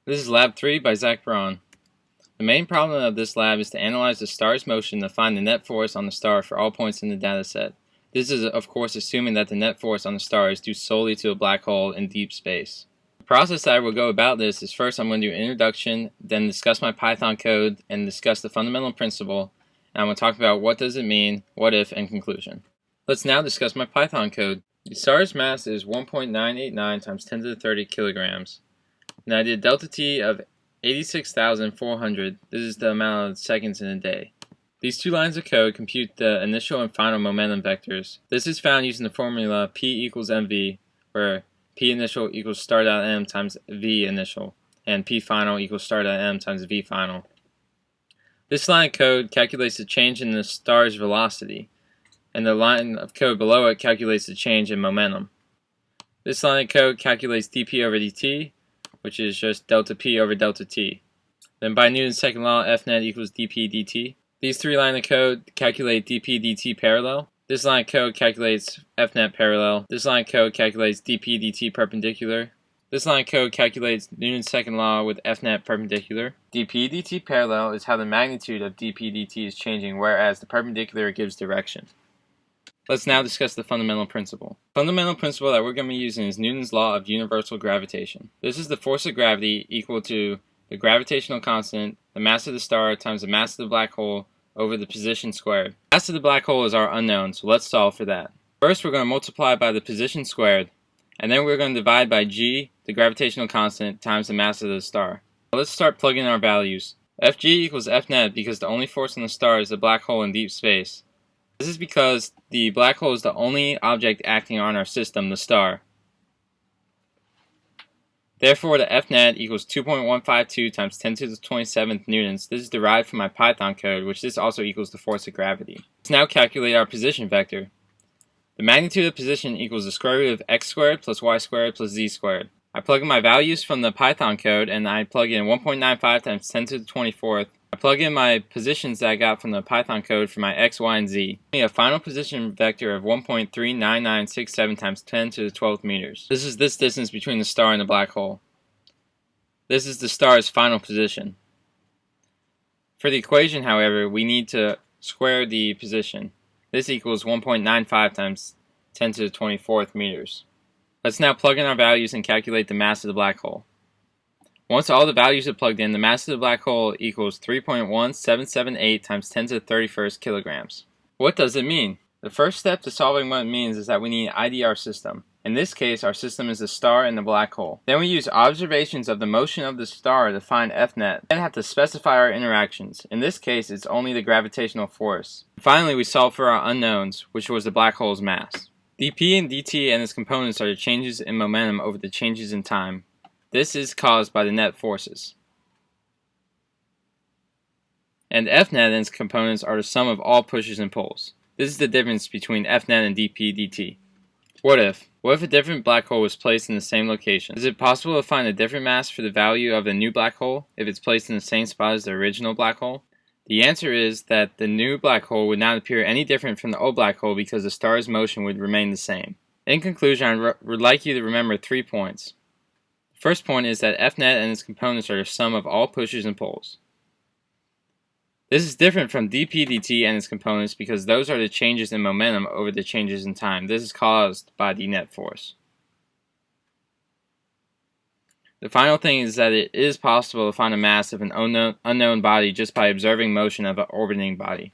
This is Lab 3 by Zach Braun. The main problem of this lab is to analyze the star's motion to find the net force on the star for all points in the dataset. This is, of course, assuming that the net force on the star is due solely to a black hole in deep space. The process that I will go about this is first I'm going to do an introduction, then discuss my Python code, and discuss the fundamental principle, and I'm going to talk about what does it mean, what if, and conclusion. Let's now discuss my Python code. The star's mass is 1.989 times 10 to the 30 kilograms. Now I did delta T of 86,400. This is the amount of seconds in a day. These two lines of code compute the initial and final momentum vectors. This is found using the formula P equals mv, where P initial equals star.m times V initial, and P final equals star.m times V final. This line of code calculates the change in the star's velocity, and the line of code below it calculates the change in momentum. This line of code calculates dp over dt, which is just delta P over delta T. Then by Newton's second law, F net equals dp dt. These three lines of code calculate dp dt parallel. This line of code calculates F net parallel. This line of code calculates dp dt perpendicular. This line of code calculates Newton's second law with F net perpendicular. dp dt parallel is how the magnitude of dp dt is changing, whereas the perpendicular gives direction. Let's now discuss the fundamental principle. The fundamental principle that we're going to be using is Newton's law of universal gravitation. This is the force of gravity equal to the gravitational constant, the mass of the star times the mass of the black hole over the position squared. The mass of the black hole is our unknown, so let's solve for that. First, we're going to multiply by the position squared, and then we're going to divide by g, the gravitational constant, times the mass of the star. Now let's start plugging in our values. Fg equals Fnet because the only force on the star is the black hole in deep space. This is because the black hole is the only object acting on our system, the star. Therefore, the Fnet equals 2.152 times 10 to the 27th newtons. This is derived from my Python code, which this also equals the force of gravity. Let's now calculate our position vector. The magnitude of position equals the square root of x squared plus y squared plus z squared. I plug in my values from the Python code, and I plug in 1.95 times 10 to the 24th. I plug in my positions that I got from the Python code for my x, y, and z. I have a final position vector of 1.39967 times 10 to the 12th meters. This is this distance between the star and the black hole. This is the star's final position. For the equation, however, we need to square the position. This equals 1.95 times 10 to the 24th meters. Let's now plug in our values and calculate the mass of the black hole. Once all the values are plugged in, the mass of the black hole equals 3.1778 times 10 to the 31st kilograms. What does it mean? The first step to solving what it means is that we need an IDR system. In this case, our system is the star and the black hole. Then we use observations of the motion of the star to find Fnet. Then have to specify our interactions. In this case, it's only the gravitational force. Finally, we solve for our unknowns, which was the black hole's mass. dp and dt and its components are the changes in momentum over the changes in time. This is caused by the net forces. And Fnet and its components are the sum of all pushes and pulls. This is the difference between Fnet and dp dt. What if? What if a different black hole was placed in the same location? Is it possible to find a different mass for the value of the new black hole if it's placed in the same spot as the original black hole? The answer is that the new black hole would not appear any different from the old black hole because the star's motion would remain the same. In conclusion, I would like you to remember 3 points. The first point is that Fnet and its components are the sum of all pushes and pulls. This is different from dp dt and its components because those are the changes in momentum over the changes in time. This is caused by the net force. The final thing is that it is possible to find a mass of an unknown body just by observing motion of an orbiting body.